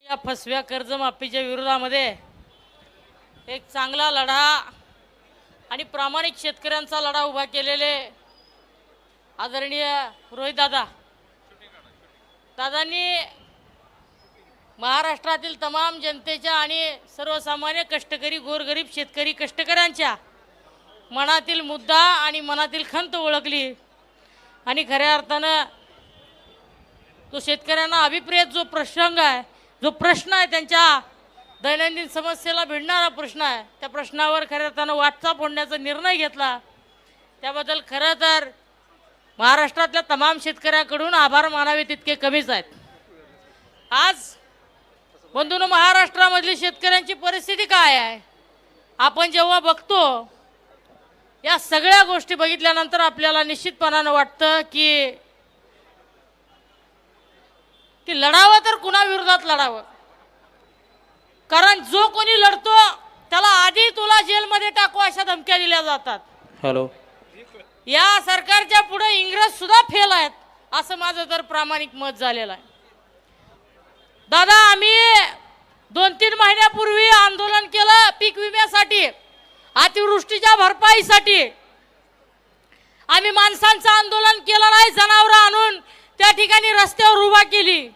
या फसव्या कर्जमाफीच्या विरोधामध्ये एक चांगला लढा आणि प्रामाणिक शेतकऱ्यांचा लढा उभा केलेले आदरणीय रोहित दादांनी महाराष्ट्रातील तमाम जनतेच्या आणि सर्वसामान्य कष्टकरी गोरगरीब शेतकरी कष्टकऱ्यांच्या मनातील मुद्दा आणि मनातील खंत ओळखली आणि खऱ्या अर्थानं तो शेतकऱ्यांना अभिप्रेत जो प्रसंग आहे, जो प्रश्न आहे, त्यांच्या दैनंदिन समस्येला भिडणारा प्रश्न आहे, त्या प्रश्नावर खऱ्या अर्थानं वाटचाल फोडण्याचा निर्णय घेतला. त्याबद्दल खरं तर महाराष्ट्रातल्या तमाम शेतकऱ्यांकडून आभार मानावे तितके कमीच आहेत. आज बंधूंनो, महाराष्ट्रामधली शेतकऱ्यांची परिस्थिती काय आहे आपण जेव्हा बघतो, या सगळ्या गोष्टी बघितल्यानंतर आपल्याला निश्चितपणानं वाटतं की लढावं तर कुणाविरोधात लढावं. कारण जो कोणी लढतो त्याला आधी तुला जेलमध्ये टाकू अशा धमक्या दिल्या जातात. हॅलो, या सरकारच्या पुढे इंग्रज सुद्धा फेल आहेत असं माझं तर प्रामाणिक मत झालेलं आहे. दादा, आम्ही 2-3 महिन्यापूर्वी आंदोलन केलं पीक विम्यासाठी, अतिवृष्टीच्या भरपाईसाठी. आम्ही माणसांचं आंदोलन केलं नाही, जनावरं आणून त्या ठिकाणी रस्त्यावर उभा केली.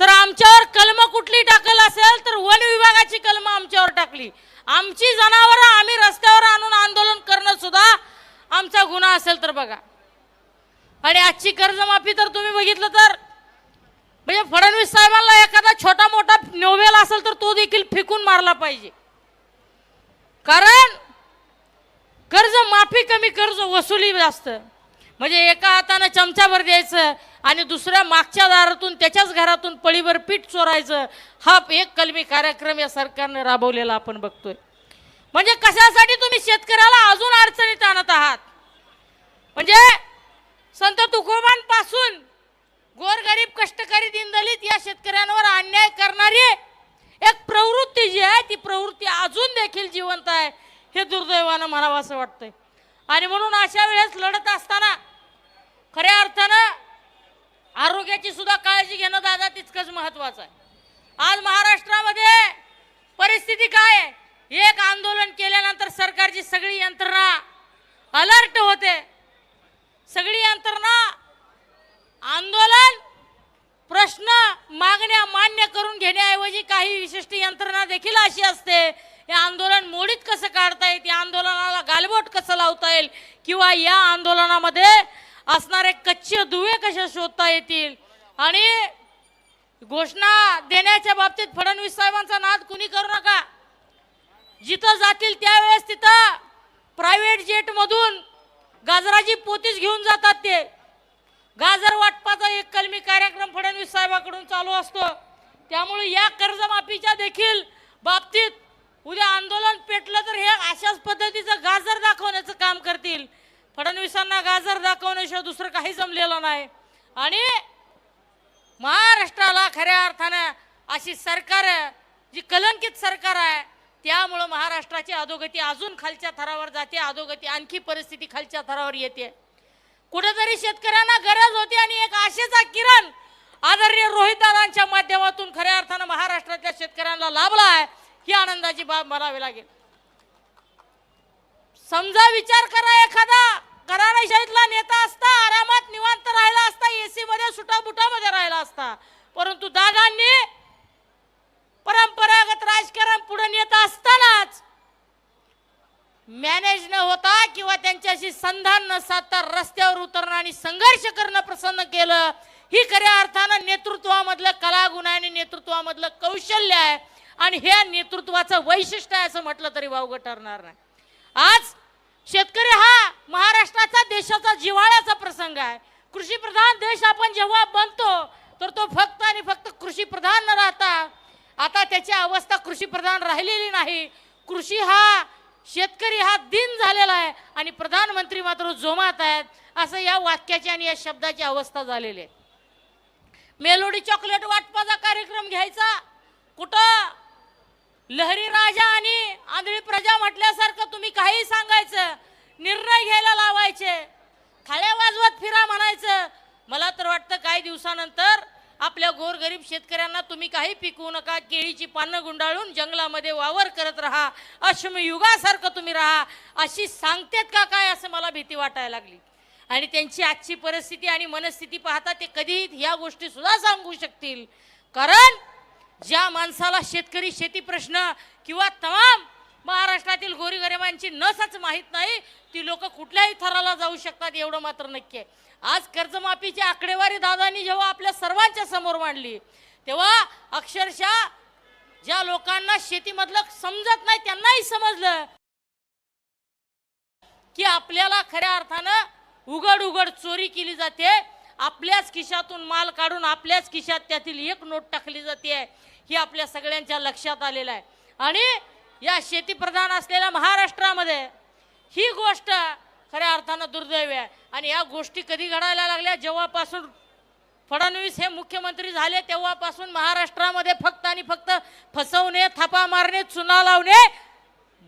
तर आमच्यावर कलम कुठली टाकल असेल तर वन विभागाची कलम आमच्यावर टाकली. आमची जनावरं आम्ही रस्त्यावर आणून आंदोलन करणं सुद्धा आमचा गुन्हा असेल तर बघा. आणि आजची कर्जमाफी तर तुम्ही बघितलं तर म्हणजे फडणवीस साहेबांना एखादा छोटा मोठा नोवेल असेल तर तो देखील फेकून मारला पाहिजे. कारण कर्ज माफी कमी, कर्ज वसुली जास्त. म्हणजे एका हाताने चमचाभर द्यायचं आणि दुसऱ्या मागच्या दारातून त्याच्याच घरातून पळीभर पीठ चोरायचं, हा एक कलमी कार्यक्रम या सरकारने राबवलेला आपण बघतोय. म्हणजे कशासाठी तुम्ही शेतकऱ्याला अजून अडचणीत आणत आहात. म्हणजे संत तुकोबांपासून गोरगरीब कष्टकरी दीनदलित या शेतकऱ्यांवर अन्याय करणारी एक प्रवृत्ती जी आहे ती प्रवृत्ती अजून देखील जिवंत आहे, हे दुर्दैवानं म्हणावं असं वाटतंय. आणि म्हणून अशा वेळेस लढत असताना खऱ्या अर्थानं आरोग्याची सुद्धा काळजी घेणं दादा तितकंच महत्वाचं आहे. आज महाराष्ट्रामध्ये परिस्थिती काय आहे, एक आंदोलन केल्यानंतर सरकारची सगळी यंत्रणा अलर्ट होते. सगळी यंत्रणा आंदोलन प्रश्न मागण्या मान्य करून घेण्याऐवजी काही विशिष्ट यंत्रणा देखील अशी असते, हे आंदोलन मोडीत कसं काढता येईल, या आंदोलनाला गालबोट कसं लावता येईल, किंवा या आंदोलनामध्ये असणारे कच्चे दुवे कसे शोधता येतील. आणि घोषणा देण्याच्या बाबतीत फडणवीस साहेबांचा नाद कुणी करू नका. जिथं जातील त्यावेळेस तिथं प्रायव्हेट जेटमधून गाजराची पोतीच घेऊन जातात. ते गाजर वाटपाचा एक कलमी कार्यक्रम फडणवीस साहेबांकडून चालू असतो. त्यामुळे या कर्जमाफीच्या देखील बाबतीत उद्या आंदोलन पेटलं तर हे अशाच पद्धतीचं गाजर दाखवण्याचं काम करतील. फडणवीसांना गाजर दाखवण्याशिवाय दुसरं काही जमलेलं नाही. आणि महाराष्ट्राला खऱ्या अर्थानं अशी सरकार जी कलंकित सरकार आहे, त्यामुळं महाराष्ट्राची अधोगती अजून खालच्या थरावर जाते, अधोगती आणखी परिस्थिती खालच्या थरावर येते. कुठेतरी शेतकऱ्यांना गरज होती आणि एक आशेचा किरण आदरणीय रोहितदादांच्या माध्यमातून खऱ्या अर्थानं महाराष्ट्रातल्या शेतकऱ्यांना लाभला आहे, ही आनंदाची बाब म्हणावी लागेल. समजा विचार करा, एखादा घराण्याशाहीतला नेता असता, आरामात निवांत राहिला असता, एसी मध्ये सुटाबुटामध्ये राहिला असता. परंतु दादांनी परंपरागत राजकारण पुढे नेत असतानाच मॅनेज न होता किंवा त्यांच्याशी संधान न साधता रस्त्यावर उतरणं आणि संघर्ष करणं प्रसन्न केलं, ही खऱ्या अर्थानं नेतृत्वामधलं कलागुण आहे आणि नेतृत्वामधलं कौशल्य आहे. आणि हे नेतृत्वाचं वैशिष्ट्य आहे असं म्हटलं तरी वावगं ठरणार नाही. आज शेतकरी हा महाराष्ट्राचा देशाचा जिव्हाळ्याचा प्रसंग आहे. कृषी प्रधान देश आपण जेव्हा बनतो तर तो फक्त आणि फक्त कृषी प्रधान न राहता आता त्याची अवस्था कृषी प्रधान राहिलेली नाही. कृषी हा, शेतकरी हा दिन झालेला आहे आणि प्रधानमंत्री मात्र जोमात आहेत, असं या वाक्याची आणि या शब्दाची अवस्था झालेली आहे. मेलोडी चॉकलेट वाटपाचा कार्यक्रम घ्यायचा, कुठं लहरी राजा आणि आंधळी प्रजा म्हटल्यासारखं तुम्ही काही सांगायचं, निर्णय घ्यायला लावायचे, थाळ्या वाजवत फिरा म्हणायचं. मला तर वाटतं काही दिवसानंतर आपल्या गोरगरीब शेतकऱ्यांना तुम्ही काही पिकवू नका, केळीची पानं गुंडाळून जंगलामध्ये वावर करत राहा, अश्मयुगासारखं तुम्ही राहा, अशी सांगतेत का काय असं मला भीती वाटायला लागली. आणि त्यांची आजची परिस्थिती आणि मनस्थिती पाहता ते कधी ह्या गोष्टी सुद्धा सांगू शकतील. कारण ज्या माणसाला शेतकरी शेती प्रश्न किंवा तमाम महाराष्ट्रातील गोरगरिबांची नसच माहीत नाही, ती लोक कुठल्याही थराला जाऊ शकतात एवढं मात्र नक्की आहे. आज कर्जमाफीची आकडेवारी दादांनी जेव्हा आपल्या सर्वांच्या समोर मांडली तेव्हा अक्षरशः ज्या लोकांना शेतीमधलं समजत नाही त्यांनाही समजलं की आपल्याला खऱ्या अर्थानं उघड उघड चोरी केली जाते, आपल्याच खिशातून माल काढून आपल्याच खिशात त्यातील एक नोट टाकली जाते हे आपल्या सगळ्यांच्या लक्षात आलेलं आहे. आणि या शेतीप्रधान असलेल्या महाराष्ट्रामध्ये ही गोष्ट खऱ्या अर्थानं दुर्दैव आहे. आणि या गोष्टी कधी घडायला लागल्या, जेव्हापासून फडणवीस हे मुख्यमंत्री झाले तेव्हापासून महाराष्ट्रामध्ये फक्त आणि फक्त फसवणे, थापा मारणे, चुना लावणे,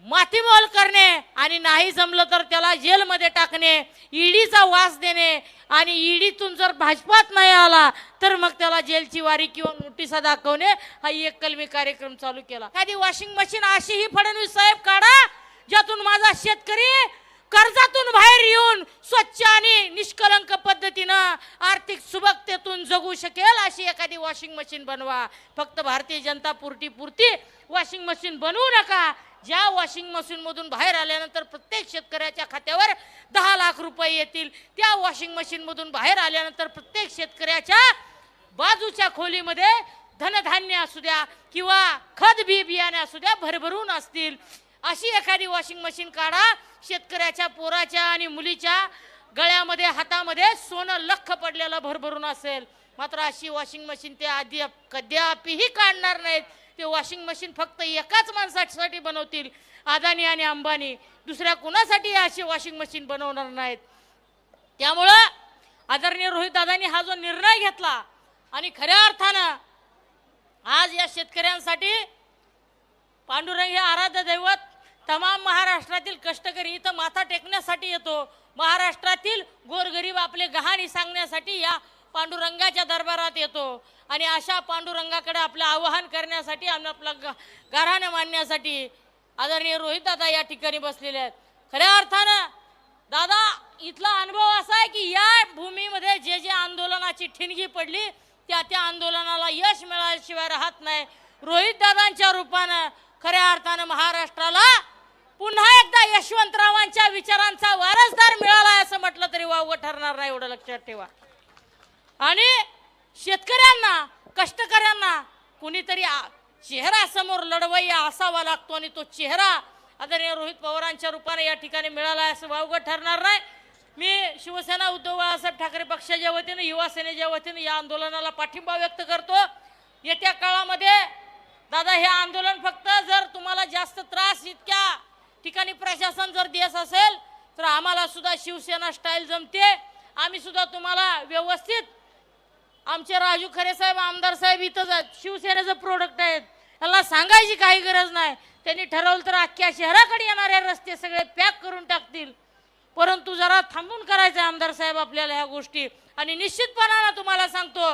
मातीमोल करणे आणि नाही जमलं तर त्याला जेलमध्ये टाकणे, ईडीचा वास देणे आणि ईडीतून जर भाजपात नाही आला तर मग त्याला जेलची वारी किंवा नोटिसा दाखवणे हा एक कलमी कार्यक्रम चालू केला. एखादी वॉशिंग मशीन अशीही फडणवीस साहेब काढा ज्यातून माझा शेतकरी कर्जातून बाहेर येऊन स्वच्छ आणि निष्कलंक पद्धतीनं आर्थिक सुबकतेतून जगू शकेल अशी एखादी वॉशिंग मशीन बनवा. फक्त भारतीय जनता पुरती वॉशिंग मशीन बनवू नका. ज्या वॉशिंग मशीन मधून बाहेर आल्यानंतर प्रत्येक शेतकऱ्याच्या खात्यावर 10 लाख रुपये येतील, त्या वॉशिंग मशीन मधून बाहेर आल्यानंतर प्रत्येक शेतकऱ्याच्या बाजूच्या खोलीमध्ये धनधान्य असू द्या किंवा खत बियाणे असू द्या भरभरून असतील. अशी एखादी वॉशिंग मशीन काढा. शेतकऱ्याच्या पोराच्या आणि मुलीच्या गळ्यामध्ये हातामध्ये सोनं लख पडलेलं भरभरून असेल. मात्र अशी वॉशिंग मशीन ते आधी कदापिही काढणार नाहीत. ते वॉशिंग मशीन फक्त एकाच माणसासाठी बनवतील, अदानी आणि अंबानी. दुसऱ्या कुणासाठी अशी वॉशिंग मशीन बनवणार नाहीत. त्यामुळं आदरणीय रोहित दादांनी हा जो निर्णय घेतला आणि खऱ्या अर्थानं आज या शेतकऱ्यांसाठी पांडुरंग हे आराध्य दैवत, तमाम महाराष्ट्रातील कष्टकरी इथं माथा टेकण्यासाठी येतो. महाराष्ट्रातील गोरगरीब आपले गहाणी सांगण्यासाठी या पांडुरंगाच्या दरबारात येतो. आणि अशा पांडुरंगाकडे आपलं आवाहन करण्यासाठी आणि आपलं गाऱ्हाणे मांडण्यासाठी आदरणीय रोहित दादा या ठिकाणी बसलेले आहेत. खऱ्या अर्थानं दादा इथला अनुभव असा आहे की या भूमीमध्ये जे जे आंदोलनाची ठिणगी पडली त्या आंदोलनाला यश मिळाल्याशिवाय राहत नाही. रोहित दादांच्या रूपानं खऱ्या अर्थानं महाराष्ट्राला पुन्हा एकदा यशवंतरावांच्या विचारांचा वारसदार मिळाला असं म्हटलं तरी वावगं ठरणार नाही, एवढं लक्षात ठेवा. आणि शेतकऱ्यांना, कष्टकऱ्यांना कुणीतरी चेहरा समोर लढवय्या असावा लागतो आणि तो चेहरा आदरणीय रोहित पवारांच्या रूपाने या ठिकाणी मिळाला असं वावगं ठरणार नाही. मी शिवसेना उद्धव बाळासाहेब ठाकरे पक्षाच्या वतीनं, युवा सेनेच्या वतीनं या आंदोलनाला पाठिंबा व्यक्त करतो. येत्या काळामध्ये दादा हे आंदोलन फक्त जर तुम्हाला जास्त त्रास इतक्या ठिकाणी प्रशासन जर देत असेल तर आम्हाला सुद्धा शिवसेना स्टाईल जमते. आम्ही सुद्धा तुम्हाला व्यवस्थित, आमचे राजू खरे साहेब आमदार साहेब इथंच आहेत, शिवसेनेचं प्रोडक्ट आहेत, याला सांगायची काही गरज नाही. त्यांनी ठरवलं तर अख्ख्या शहराकडे येणारे रस्ते सगळे पॅक करून टाकतील. परंतु जरा थांबून करायचं आमदार साहेब आपल्याला ह्या गोष्टी. आणि निश्चितपणानं तुम्हाला सांगतो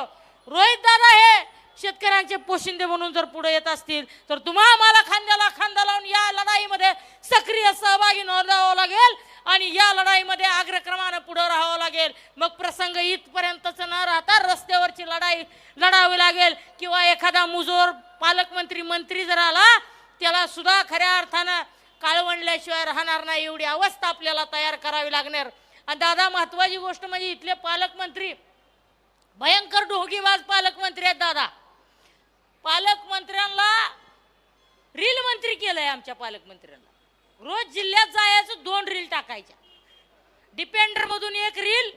रोहित दादा हे शेतकऱ्यांचे पोशिंदे म्हणून जर पुढे येत असतील तर तुम्हाला आम्हाला खांद्याला खांदा लावून या लढाईमध्ये सक्रिय सहभागी नोंदवावं लागेल आणि या लढाईमध्ये अग्रक्रमानं पुढे राहावं लागेल. मग प्रसंग इथपर्यंतच न राहता रस्त्यावरची लढाई लढावी लागेल किंवा एखादा मुजोर पालकमंत्री मंत्री जर आला त्याला सुद्धा खऱ्या अर्थानं काळवंडल्याशिवाय राहणार नाही, एवढी अवस्था आपल्याला तयार करावी लागणार. आणि दादा महत्वाची गोष्ट म्हणजे इथले पालकमंत्री भयंकर ढोंगीबाज पालकमंत्री आहेत. दादा पालकमंत्र्यांना रील मंत्री केलंय. आमच्या पालकमंत्र्यांना रोज जिल्ह्यात जायचं 2 रील टाकायच्या, डिपेंडर मधून 1 रील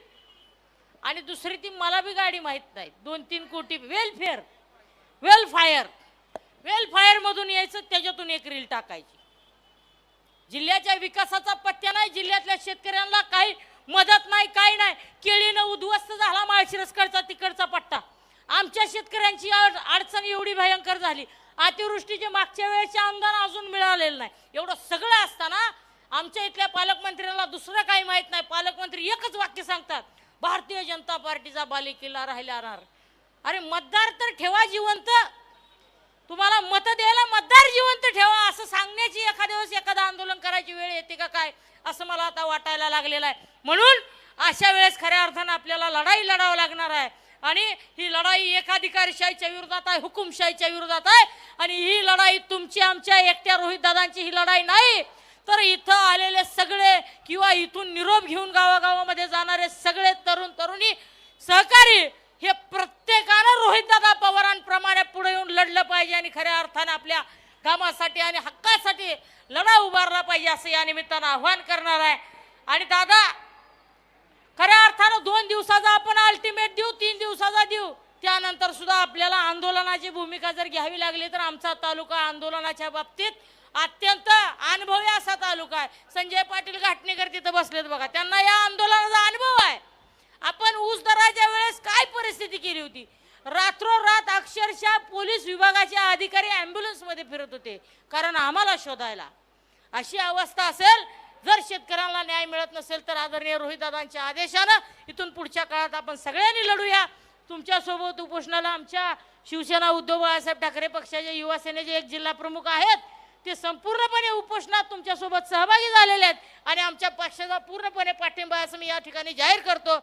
आणि दुसरी ती मला बी गाडी माहित नाही 2-3 कोटी वेलफायर मधून यायचं, त्याच्यातून 1 रील टाकायची. जिल्ह्याच्या विकासाचा पत्त्या नाही, जिल्ह्यातल्या शेतकऱ्यांना काही मदत नाही, काही नाही. केळीनं उद्ध्वस्त झाला माळशिरसकडचा तिकडचा पट्टा. आमच्या शेतकऱ्यांची अडचण एवढी भयंकर झाली, अतिवृष्टीचे मागच्या वेळेचे अनुदान अजून मिळालेलं नाही. एवढं सगळं असताना आमच्या इथल्या पालकमंत्र्यांना दुसरं काही माहित नाही. पालकमंत्री एकच वाक्य सांगतात, भारतीय जनता पार्टीचा बालेकिल्ला राहिला राहणार. अरे मतदार तर ठेवा जिवंत, तुम्हाला मत द्यायला मतदार जिवंत ठेवा असं सांगण्याची एखाद्या वेळेस एखादं आंदोलन करायची वेळ येते का काय असं मला आता वाटायला लागलेलं आहे. म्हणून अशा वेळेस खऱ्या अर्थानं आपल्याला लढाई लढावं लागणार आहे आणि ही लढाई एकाधिकारशाहीच्या विरोधात आहे, हुकुमशाहीच्या विरोधात आहे. आणि ही लढाई तुमची आमच्या एकट्या रोहितदादांची ही लढाई नाही, तर इथं आलेले सगळे किंवा इथून निरोप घेऊन गावागावामध्ये जाणारे सगळे तरुण तरुणी सहकारी हे प्रत्येकानं रोहितदादा पवारांप्रमाणे पुढे येऊन लढलं पाहिजे आणि खऱ्या अर्थानं आपल्या कामासाठी आणि हक्कासाठी लढा उभारला पाहिजे असं या निमित्तानं आव्हान करणार आहे. आणि दादा खऱ्या अर्थानं 2 दिवसाचा आपण अल्टिमेट देऊ, 3 दिवसाचा देऊ, त्यानंतर सुद्धा आपल्याला आंदोलनाची भूमिका जर घ्यावी लागली तर आमचा तालुका आंदोलनाच्या बाबतीत अत्यंत अनुभवी असा तालुका आहे. संजय पाटील घाटणेकर तिथं बसलेत बघा, त्यांना या आंदोलनाचा अनुभव आहे. आपण ऊस दराच्या वेळेस काय परिस्थिती केली होती, रात्रोरात अक्षरशः पोलीस विभागाचे अधिकारी ॲम्ब्युलन्समध्ये फिरत होते कारण आम्हाला शोधायला. अशी अवस्था असेल जर शेतकऱ्यांना न्याय मिळत नसेल तर आदरणीय रोहितदादांच्या आदेशानं इथून पुढच्या काळात आपण सगळ्यांनी लढूया. तुमच्यासोबत उपोषणाला आमच्या शिवसेना उद्धव बाळासाहेब ठाकरे पक्षाचे युवा सेनेचे एक जिल्हा प्रमुख आहेत, ते संपूर्णपणे उपोषणात तुमच्यासोबत सहभागी झालेले आहेत आणि आमच्या पक्षाचा पूर्णपणे पाठिंबा असं मी या ठिकाणी जाहीर करतो.